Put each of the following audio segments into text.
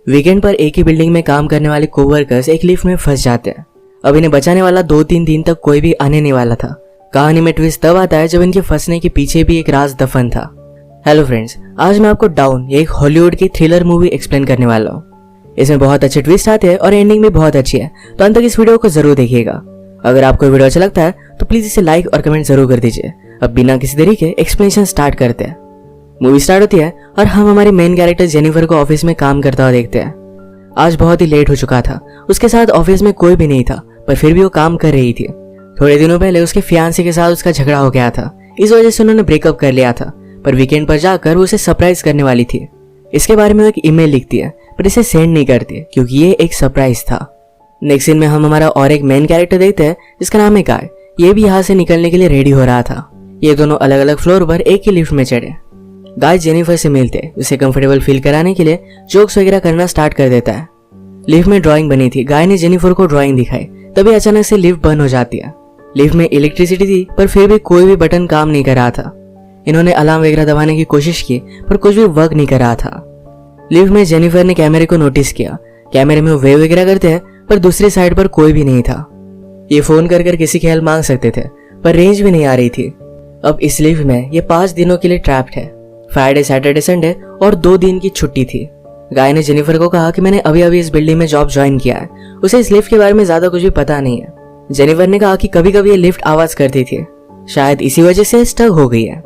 Weekend पर एक ही building में काम करने वाले कोवर्कर्स एक लिफ्ट में फंस जाते हैं। अब इन्हें बचाने वाला 2-3 दिन तक कोई भी आने नहीं वाला था। कहानी में ट्विस्ट तब आता है जब इनके फंसने के पीछे भी एक राज दफन था। हेलो फ्रेंड्स, आज मैं आपको डाउन एक हॉलीवुड की थ्रिलर मूवी एक्सप्लेन करने वाला हूँ। इसमें बहुत अच्छे ट्विस्ट आते हैं और एंडिंग भी बहुत अच्छी है, तो अंत तक इस वीडियो को जरूर देखिएगा। अगर आपको वीडियो अच्छा लगता है तो प्लीज इसे लाइक और कमेंट जरूर कर दीजिए। अब बिना किसी देरी के एक्सप्लेनेशन स्टार्ट करते हैं। मूवी स्टार्ट होती है और हम हमारी मेन कैरेक्टर जेनिफर को ऑफिस में काम करता हुआ देखते हैं। आज बहुत ही लेट हो चुका था। उसके साथ ऑफिस में कोई भी नहीं था, पर फिर भी वो काम कर रही थी। थोड़े दिनों पहले उसके फियांसे के साथ उसका झगड़ा हो गया था, इस वजह से उन्होंने ब्रेकअप कर लिया था। पर वीकेंड पर जाकर वो उसे सरप्राइज करने वाली थी। इसके बारे में वो एक ईमेल लिखती है, पर इसे सेंड नहीं करती क्योंकि ये एक सरप्राइज था। नेक्स्ट सीन में हम हमारा और एक मेन कैरेक्टर देखते हैं जिसका नाम है गाय। ये भी यहाँ से निकलने के लिए रेडी हो रहा था। ये दोनों अलग अलग फ्लोर पर एक ही लिफ्ट में चढ़े। गाय जेनिफर से मिलते उसे कंफर्टेबल फील कराने के लिए जोक्स वगैरह करना स्टार्ट कर देता है। लिफ्ट में ड्राइंग बनी थी। गाय ने जेनिफर को ड्राइंग दिखाई, तभी अचानक से लिफ्ट बंद हो जाती है। लिफ्ट में इलेक्ट्रिसिटी थी, पर फिर भी कोई भी बटन काम नहीं कर रहा था। इन्होंने अलार्म वगैरह दबाने की कोशिश की, पर कुछ भी वर्क नहीं कर रहा था। लिफ्ट में जेनिफर ने कैमरे को नोटिस किया। कैमरे में वो वेव वगैरह करते हैं, पर दूसरी साइड पर कोई भी नहीं था। ये फोन कर किसी की हेल्प मांग सकते थे, पर रेंज भी नहीं आ रही थी। अब इस लिफ्ट में ये 5 दिनों के लिए ट्रैप्ड है। फ्राइडे, सैटरडे, संडे और 2 दिन की छुट्टी थी। गाय ने जेनिफर को कहा कि मैंने अभी अभी इस बिल्डिंग में जॉब ज्वाइन किया है, उसे इस लिफ्ट के बारे में ज्यादा कुछ भी पता नहीं है। जेनिफर ने कहा कि कभी कभी ये लिफ्ट आवाज करती थी, शायद इसी वजह से स्टक हो गई है।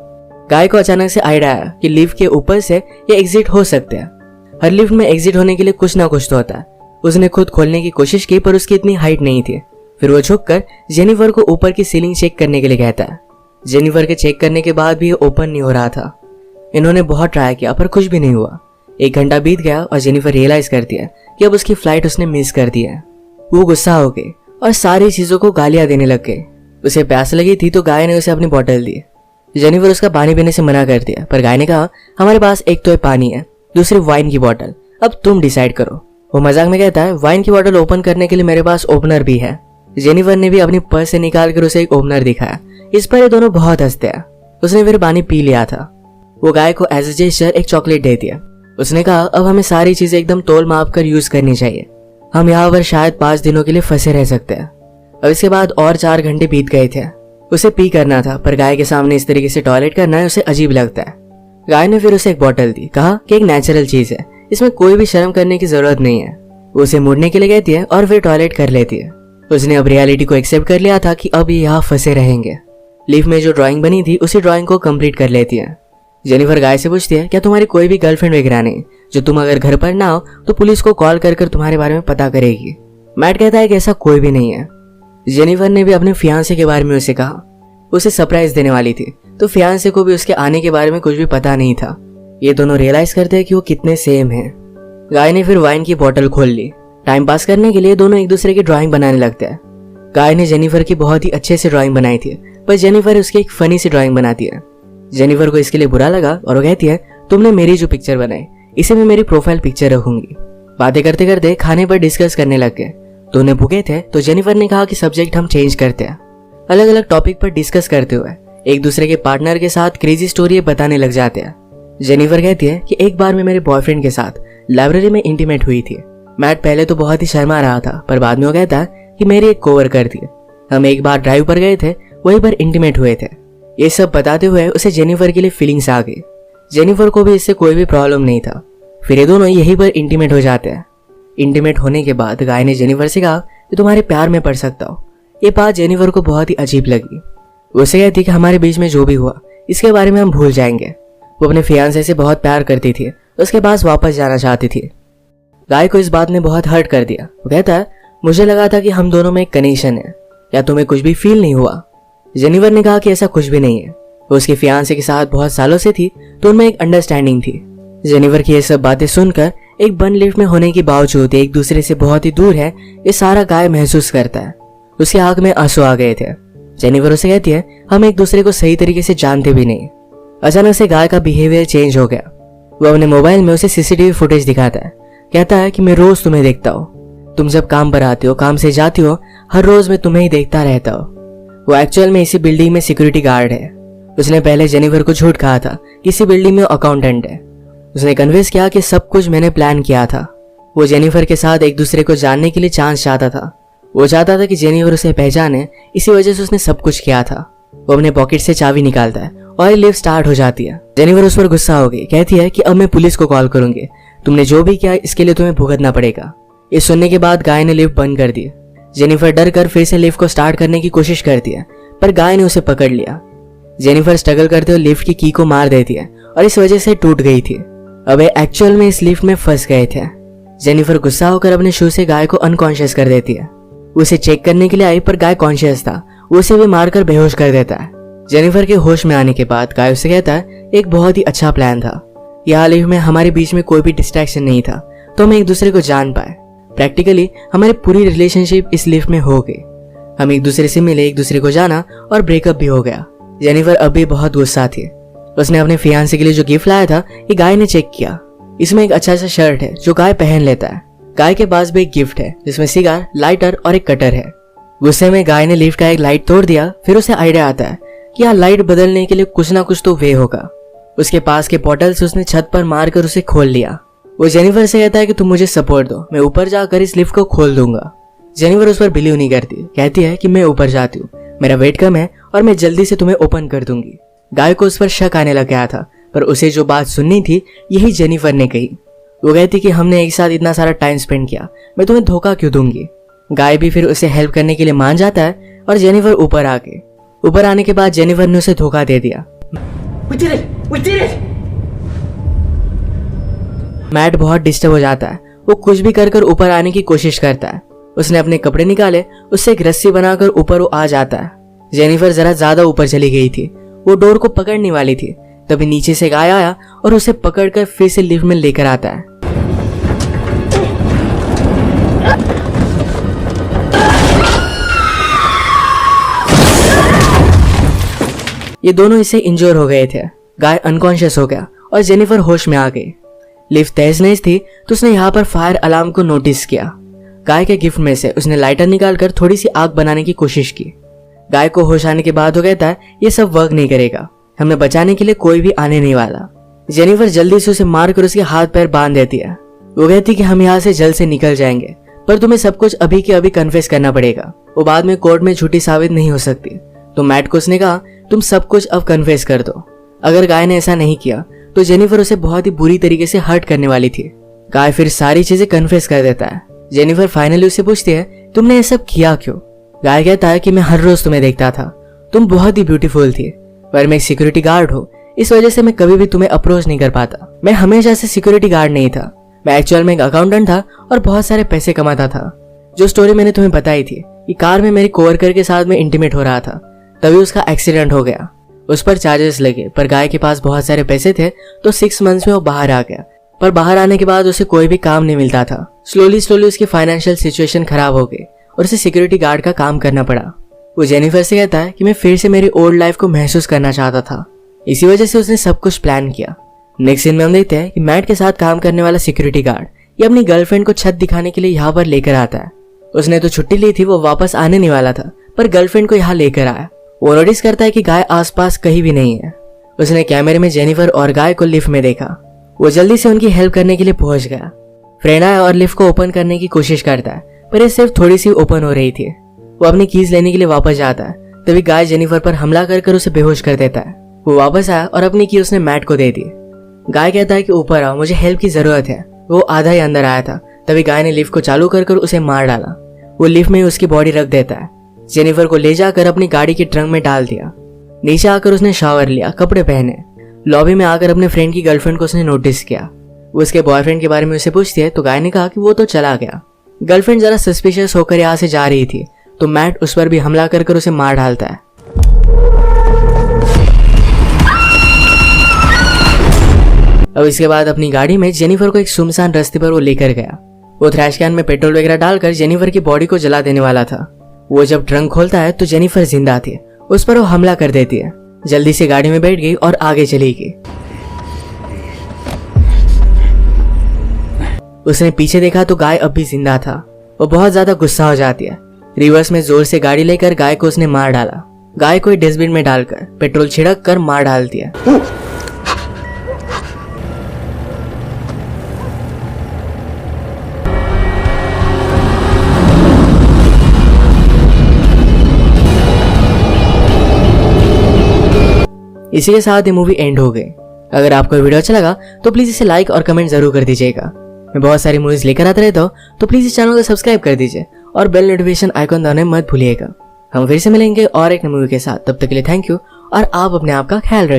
गाय को अचानक से आइडिया आया कि लिफ्ट के ऊपर से ये एग्जिट हो सकते हैं। हर लिफ्ट में एग्जिट होने के लिए कुछ ना कुछ तो होता है। उसने खुद खोलने की कोशिश की, पर उसकी इतनी हाइट नहीं थी। फिर वो झुककर जेनिफर को ऊपर की सीलिंग चेक करने के लिए कहता है। जेनिफर के चेक करने के बाद भी ये ओपन नहीं हो रहा था। इन्होंने बहुत ट्राई किया, पर कुछ भी नहीं हुआ। 1 घंटा बीत गया और जेनिफर रियलाइज करती है कि अब उसकी फ्लाइट उसने मिस कर दी है। वो गुस्सा हो गई और सारी चीजों को गालियां देने लग गई। उसे प्यास लगी थी तो गाय ने उसे अपनी बोतल दी। जेनिफर उसका पानी पीने से मना कर दिया, पर गाय ने कहा हमारे पास एक तो पानी है, दूसरी वाइन की बोतल, अब तुम डिसाइड करो। वो मजाक में कहता है वाइन की बोतल ओपन करने के लिए मेरे पास ओपनर भी है। जेनिफर ने भी अपनी पर्स से निकाल कर उसे एक ओपनर दिखाया। इस पर ये दोनों बहुत हंसते हैं। उसने फिर पानी पी लिया था। वो गाय को एज ए जेस्चर एक चॉकलेट दे दिया। उसने कहा अब हमें सारी चीजें एकदम तोल माप कर यूज करनी चाहिए। हम यहाँ पर शायद 5 दिनों के लिए फंसे रह सकते हैं। अब इसके बाद और 4 घंटे बीत गए थे। उसे पी करना था, पर गाय के सामने इस तरीके से टॉयलेट करना है उसे अजीब लगता है। गाय ने फिर उसे एक बोतल दी, कहा कि एक नेचुरल चीज है, इसमें कोई भी शर्म करने की जरूरत नहीं है। वो उसे मुड़ने के लिए कहती है और फिर टॉयलेट कर लेती है। उसने अब रियलिटी को एक्सेप्ट कर लिया था कि अब ये यहाँ फंसे रहेंगे। लिफ्ट में जो ड्राइंग बनी थी उसी ड्राइंग को कंप्लीट कर लेती है। जेनिफर गाय से पूछती है क्या तुम्हारी कोई भी गर्लफ्रेंड वगैरह नहीं, जो तुम अगर घर पर ना हो तो पुलिस को कॉल कर तुम्हारे बारे में पता करेगी। मैट कहता है कि ऐसा कोई भी नहीं है। जेनिफर ने भी अपने फियांसे के बारे में उसे कहा। उसे सरप्राइज देने वाली थी, तो फियांसे को भी उसके आने के बारे में कुछ भी पता नहीं था। ये दोनों रियलाइज करते हैं कि वो कितने सेम हैं। गाय ने फिर वाइन की बोतल खोल ली। टाइम पास करने के लिए दोनों एक दूसरे की ड्राइंग बनाने लगते हैं। गाय ने जेनिफर की बहुत ही अच्छे से ड्राइंग बनाई थी, पर जेनिफर उसकी एक फनी सी ड्राइंग बनाती है। जेनिफर को इसके लिए बुरा लगा और वो कहती है तुमने मेरी जो पिक्चर बनाई इसे मैं मेरी प्रोफाइल पिक्चर रखूंगी। बातें करते करते खाने पर डिस्कस करने लग गए। दोनों भूखे थे तो जेनिफर ने कहा कि सब्जेक्ट हम चेंज करते हैं। अलग अलग टॉपिक पर डिस्कस करते हुए एक दूसरे के पार्टनर के साथ क्रेजी स्टोरी बताने लग जाते हैं। जेनिफर कहती है कि एक बार मैं मेरे बॉयफ्रेंड के साथ लाइब्रेरी में इंटीमेट हुई थी। मैट पहले तो बहुत ही शर्मा रहा था, पर बाद में वो कहता है कि मेरी एक कोवर्कर थी। हम एक बार ड्राइव पर गए थे, वहीं पर इंटीमेट हुए थे। ये सब बताते हुए उसे जेनिफर के लिए फीलिंग्स आ गई। जेनिफर को भी इससे कोई भी प्रॉब्लम नहीं था। फिर ये दोनों यहीं पर इंटीमेट हो जाते हैं। इंटीमेट होने के बाद गाय ने जेनिफर से कहा कि तुम्हारे प्यार में पड़ सकता हो। ये बात जेनिफर को बहुत ही अजीब लगी। उसे कहती कि हमारे बीच में जो भी हुआ इसके बारे में हम भूल जाएंगे। वो अपने फियांसे से बहुत प्यार करती थी, उसके पास वापस जाना चाहती थी। गाय को इस बात ने बहुत हर्ट कर दिया। वो कहता है मुझे लगा था कि हम दोनों में एक कनेक्शन है, या तुम्हें कुछ भी फील नहीं हुआ। जेनिफर ने कहा कि ऐसा कुछ भी नहीं है। वो उसके फियांसे के साथ बहुत सालों से थी, तो उनमें एक अंडरस्टैंडिंग थी। जेनिफर की ये सब बातें सुनकर एक बंद लिफ्ट में होने के बावजूद एक दूसरे से बहुत ही दूर है, ये सारा गाय महसूस करता है। उसकी आंख में आंसू आ गए थे। जेनिफर उसे कहती है हम एक दूसरे को सही तरीके से जानते भी नहीं। अचानक से गाय का बिहेवियर चेंज हो गया। वो अपने मोबाइल में उसे सीसीटीवी फुटेज दिखाता है। कहता है कि मैं रोज तुम्हें देखता हूँ, तुम जब काम पर आते हो, काम से जाती हो, हर रोज मैं तुम्हें ही देखता रहता हूँ। वो एक्चुअल में इसी बिल्डिंग में सिक्योरिटी गार्ड है। उसने पहले जेनिफर को झूठ कहा था कि इसी बिल्डिंग में अकाउंटेंट है। उसने कन्विंस किया कि सब कुछ मैंने प्लान किया था। वो जेनिफर के साथ एक दूसरे को जानने के लिए चांस चाहता था। वो चाहता था कि जेनिफर उसे पहचाने, इसी वजह से उसने सब कुछ किया था। वो अपने पॉकेट से चाबी निकालता है और लिफ्ट स्टार्ट हो जाती है। जेनिफर उस पर गुस्सा हो गई, कहती है कि अब मैं पुलिस को कॉल करूंगी, तुमने जो भी किया इसके लिए तुम्हें भुगतना पड़ेगा। ये सुनने के बाद गाय ने लिफ्ट बंद कर दी। जेनिफर डर कर फिर से लिफ्ट को स्टार्ट करने की कोशिश करती है, पर गाय ने उसे पकड़ लिया। जेनिफर स्ट्रगल करते हुए लिफ्ट की को मार देती है और इस वजह से टूट गई थी। अब एक्चुअल में इस लिफ्ट में फंस गए थे। जेनिफर गुस्सा होकर अपने शू से गाय को अनकॉन्शियस कर देती है। उसे चेक करने के लिए आई, पर गाय कॉन्शियस था। उसे भी मारकर बेहोश कर देता है। जेनिफर के होश में आने के बाद गाय उसे कहता है एक बहुत ही अच्छा प्लान था। यहाँ लिफ्ट में हमारे बीच में कोई भी डिस्ट्रैक्शन नहीं था, तो हम एक दूसरे को जान पाए। प्रैक्टिकली हमारी पूरी रिलेशनशिप इस लिफ्ट में हो गई। हम एक दूसरे से मिले, एक दूसरे को जाना और ब्रेकअप भी हो गया। जेनिफर अब भी बहुत गुस्सा थी। उसने अपने फियांसे के लिए जो गिफ्ट लाया था ये गाय ने चेक किया। इसमें एक अच्छा सा शर्ट है जो गाय पहन लेता है। गाय के पास भी एक गिफ्ट है जिसमें सिगार, लाइटर और एक कटर है। गुस्से में गाय ने लिफ्ट का एक लाइट तोड़ दिया। फिर उसे आइडिया आता है कि यहाँ लाइट बदलने के लिए कुछ ना कुछ तो वे होगा। उसके पास के पोर्टल से उसने छत पर मारकर उसे खोल लिया। वो जेनिफर से कहता है कि तुम मुझे सपोर्ट दो, मैं ऊपर जाकर इस लिफ्ट को खोल दूंगा। जेनिफर उस पर बिलीव नहीं करती, कहती है कि मैं ऊपर जाती हूँ, मेरा वेट कम है और मैं जल्दी से तुम्हें ओपन कर दूंगी। गाय को उस पर शक आने लग गया था, पर उसे जो बात सुननी थी यही जेनिफर ने कही। वो कहती कि हमने एक साथ इतना सारा टाइम स्पेंड किया, मैं तुम्हें धोखा क्यों दूंगी। गाय भी फिर उसे हेल्प करने के लिए मान जाता है और जेनिफर ऊपर आने के बाद जेनिफर ने उसे धोखा दे दिया। We did it! मैट बहुत डिस्टर्ब हो जाता है। वो कुछ भी कर ऊपर आने की कोशिश करता है। उसने अपने कपड़े निकाले, उससे एक रस्सी बनाकर ऊपर वो आ जाता है। जेनिफर जरा ज्यादा ऊपर चली गई थी। वो डोर को पकड़ने वाली थी, तभी नीचे से गाय आया और उसे पकड़कर फिर से लिफ्ट में लेकर आता है। ये दोनों इससे इंजोर हो गए थे। गाय अनकॉन्शियस हो गया और जेनिफर होश में आ गई। लिफ्ट तेज नहीं थी तो उसने यहाँ पर फायर अलार्म को नोटिस किया। गाय के गिफ्ट में से उसने लाइटर निकालकर थोड़ी सी आग बनाने की कोशिश की। गाय को होश आने के बाद वो कहता है ये सब वर्क नहीं करेगा, हमें बचाने के लिए कोई भी आने नहीं वाला। जेनिफर जल्दी से उसे मारकर उसके हाथ पैर बांध देती है। वो कहती कि हम यहाँ से जल्द से निकल जाएंगे, पर तुम्हें सब कुछ अभी के अभी कन्फेस करना पड़ेगा। वो बाद में कोर्ट में झूठी साबित नहीं हो सकती। तो मैट को उसने कहा तुम सब कुछ अब कन्फेस कर दो। अगर गाय ने ऐसा नहीं किया तो जेनिफर उसे बहुत ही बुरी तरीके से हर्ट करने वाली थी। गाय फिर सारी चीजें कन्फेस कर देता है। जेनिफर फाइनली उससे पूछती है तुमने ये सब किया क्यों। गाय कहता है कि मैं हर रोज तुम्हें देखता था, तुम बहुत ही ब्यूटीफुल थी, पर मैं एक सिक्योरिटी गार्ड हूँ, इस वजह से मैं कभी भी तुम्हें अप्रोच नहीं कर पाता। मैं हमेशा से सिक्योरिटी गार्ड नहीं था, मैं एक्चुअल में एक अकाउंटेंट था और बहुत सारे पैसे कमाता था। जो स्टोरी मैंने तुम्हें बताई थी कि कार में मेरे कोवर्कर के साथ में इंटीमेट हो रहा था, तभी उसका एक्सीडेंट हो गया। उस पर चार्जेस लगे, पर गाय के पास बहुत सारे पैसे थे तो 6 मंथ्स में वो बाहर आ गया। पर बाहर आने के बाद उसे कोई भी काम नहीं मिलता था। स्लोली उसकी फाइनेंशियल सिचुएशन खराब हो गई और उसे सिक्योरिटी गार्ड का काम करना पड़ा। वो जेनिफर से कहता है कि मैं फिर से मेरी ओल्ड लाइफ को महसूस करना चाहता था, इसी वजह से उसने सब कुछ प्लान किया। नेक्स्ट सीन में हम देखते हैं कि मैट के साथ काम करने वाला सिक्योरिटी गार्ड ये अपनी गर्लफ्रेंड को छत दिखाने के लिए यहाँ पर लेकर आता है। उसने तो छुट्टी ली थी, वो वापस आने नहीं वाला था, पर गर्लफ्रेंड को यहाँ लेकर आया। वो नोटिस करता है कि गाय आसपास कहीं भी नहीं है। उसने कैमरे में जेनिफर और गाय को लिफ्ट में देखा। वो जल्दी से उनकी हेल्प करने के लिए पहुंच गया। फ्रेंड आया और लिफ्ट को ओपन करने की कोशिश करता है, पर ये सिर्फ थोड़ी सी ओपन हो रही थी। वो अपनी कीज लेने के लिए वापस जाता है, तभी गाय जेनिफर पर हमला कर उसे बेहोश कर देता है। वो वापस आया और अपनी की उसने मैट को दे दी। गाय कहता है कि ऊपर आओ, मुझे हेल्प की जरूरत है। वो आधा ही अंदर आया था, तभी गाय ने लिफ्ट को चालू कर उसे मार डाला। वो लिफ्ट में उसकी बॉडी रख देता है। जेनिफर को ले जाकर अपनी गाड़ी के ट्रंक में डाल दिया। नीचे आकर उसने शावर लिया, कपड़े पहने। लॉबी में आकर अपने फ्रेंड की गर्लफ्रेंड को उसने नोटिस किया। वो उसके बॉयफ्रेंड के बारे में उसे पूछती है तो गाय ने कहा कि वो तो चला गया। गर्लफ्रेंड जरा सस्पिशियस होकर यहाँ से जा रही थी तो मैट उस पर भी हमला कर उसे मार डालता है। अब इसके बाद अपनी गाड़ी में जेनिफर को एक सुनसान रास्ते पर वो लेकर गया। वो थ्रैश कैन में पेट्रोल वगैरह डालकर जेनिफर की बॉडी को जला देने वाला था। वो जब ट्रंक खोलता है तो जेनिफर जिंदा थी। उस पर वो हमला कर देती है। जल्दी से गाड़ी में बैठ गई और आगे चली गई। उसने पीछे देखा तो गाय अब भी जिंदा था। वो बहुत ज्यादा गुस्सा हो जाती है। रिवर्स में जोर से गाड़ी लेकर गाय को उसने मार डाला। गाय को डस्टबिन में डालकर पेट्रोल छिड़क कर मार डालती है। इसी के साथ ये मूवी एंड हो गई। अगर आपको वीडियो अच्छा लगा तो प्लीज इसे लाइक और कमेंट जरूर कर दीजिएगा। मैं बहुत सारी मूवीज लेकर आता रहता हूँ, तो प्लीज इस चैनल को सब्सक्राइब कर दीजिए और बेल नोटिफिकेशन आइकॉन दबाना मत भूलिएगा। हम फिर से मिलेंगे और एक नई मूवी के साथ। तब तक के लिए थैंक यू और आप अपने आप का ख्याल रखिए।